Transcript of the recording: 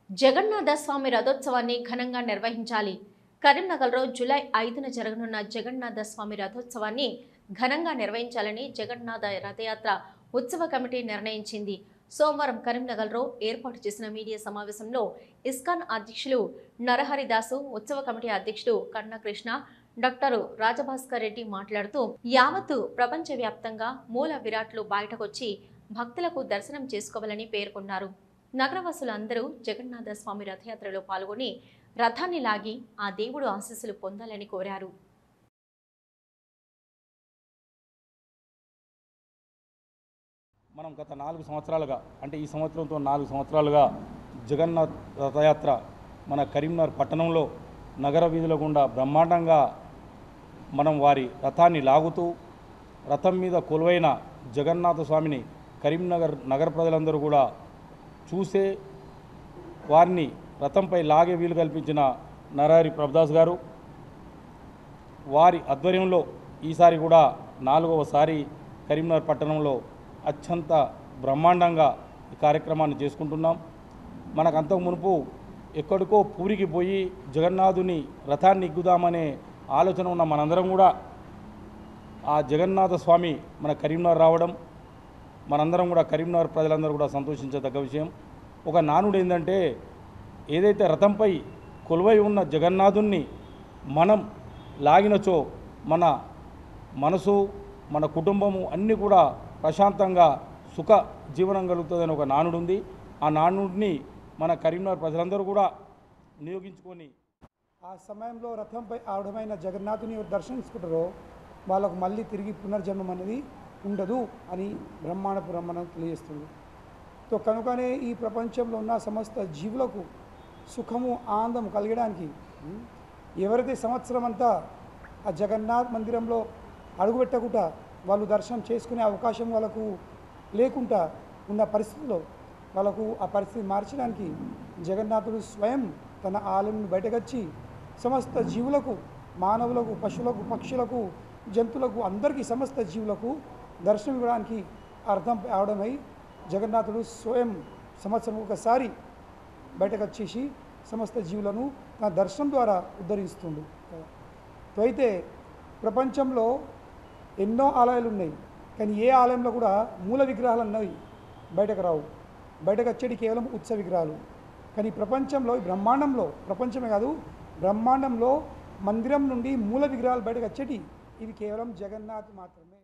జగన్నాథ స్వామి రథోత్సవాన్ని ఘనంగా నిర్వహించాలి. కరీంనగర్లో జూలై 5న జరగనున్న జగన్నాథ స్వామి రథోత్సవాన్ని ఘనంగా నిర్వహించాలని జగన్నాథ రథయాత్ర ఉత్సవ కమిటీ నిర్ణయించింది. సోమవారం కరీంనగర్లో ఏర్పాటు చేసిన మీడియా సమావేశంలో ఇస్కాన్ అధ్యక్షులు నరహరిదాసు, ఉత్సవ కమిటీ అధ్యక్షుడు కన్నకృష్ణ, డాక్టర్ రాజభాస్కర్ రెడ్డి మాట్లాడుతూ యావత్తు ప్రపంచవ్యాప్తంగా మూల విరాట్లు బయటకొచ్చి భక్తులకు దర్శనం చేసుకోవాలని పేర్కొన్నారు. నగరవాసులందరూ జగన్నాథ స్వామి రథయాత్రలో పాల్గొని రథాన్ని లాగి ఆ దేవుడు ఆశీస్సులు పొందాలని కోరారు. మనం గత 4 సంవత్సరాలుగా అంటే ఈ సంవత్సరంతో 4 సంవత్సరాలుగా జగన్నాథ్ రథయాత్ర మన కరీంనగర్ పట్టణంలో నగర వీధుల గుండా బ్రహ్మాండంగా మనం వారి రథాన్ని లాగుతూ రథం మీద కొలువైన జగన్నాథ స్వామిని కరీంనగర్ నగర ప్రజలందరూ కూడా చూసే వారిని రథంపై లాగే వీలు కల్పించిన నరహరి ప్రభుదాస్ గారు వారి ఆధ్వర్యంలో ఈసారి కూడా 4వసారి కరీంనగర్ పట్టణంలో అత్యంత బ్రహ్మాండంగా ఈ కార్యక్రమాన్ని చేసుకుంటున్నాం. మనకు అంతకు మునుపు ఎక్కడికో పూరికి పోయి జగన్నాథుని రథాన్ని ఎక్కుదామనే ఆలోచన ఉన్న మనందరం కూడా ఆ జగన్నాథ స్వామి మన కరీంనగర్ రావడం మనందరం కూడా కరీంనగర్ ప్రజలందరూ కూడా సంతోషించదగ్గ విషయం. ఒక నానుడు ఏంటంటే ఏదైతే రథంపై కొలువై ఉన్న జగన్నాథుణ్ణి మనం లాగినచో మన మనసు మన కుటుంబము అన్నీ కూడా ప్రశాంతంగా సుఖ జీవనం కలుగుతుందని ఒక నానుడు ఉంది. ఆ నానుడిని మన కరీంనగర్ ప్రజలందరూ కూడా వినియోగించుకొని ఆ సమయంలో రథంపై ఆవిడమైన జగన్నాథుని దర్శించుకుంటారో వాళ్ళకు మళ్ళీ తిరిగి పునర్జన్మం అనేది ఉండదు అని బ్రహ్మాండం తెలియజేస్తుంది. సో కనుకనే ఈ ప్రపంచంలో ఉన్న సమస్త జీవులకు సుఖము ఆనందం కలిగడానికి ఎవరైతే సంవత్సరం అంతా ఆ జగన్నాథ్ మందిరంలో అడుగుపెట్టకుండా వాళ్ళు దర్శనం చేసుకునే అవకాశం వాళ్ళకు లేకుండా ఉన్న పరిస్థితుల్లో వాళ్ళకు ఆ పరిస్థితి మార్చడానికి జగన్నాథుడు స్వయం తన ఆలయం బయటకొచ్చి సమస్త జీవులకు, మానవులకు, పశువులకు, పక్షులకు, జంతువులకు, అందరికీ సమస్త జీవులకు దర్శనం ఇవ్వడానికి అర్థం అవడమై జగన్నాథుడు స్వయం సంవత్సరం ఒకసారి బయటకు వచ్చేసి సమస్త జీవులను తన దర్శనం ద్వారా ఉద్ధరిస్తుండు. అయితే ప్రపంచంలో ఎన్నో ఆలయాలు ఉన్నాయి, కానీ ఏ ఆలయంలో కూడా మూల విగ్రహాలు అన్నవి బయటకు రావు. బయటకు వచ్చేది కేవలం ఉత్సవ విగ్రహాలు. కానీ ప్రపంచంలో బ్రహ్మాండంలో, ప్రపంచమే కాదు బ్రహ్మాండంలో మందిరం నుండి మూల విగ్రహాలు బయటకు వచ్చేటి ఇవి కేవలం జగన్నాథ్ మాత్రమే.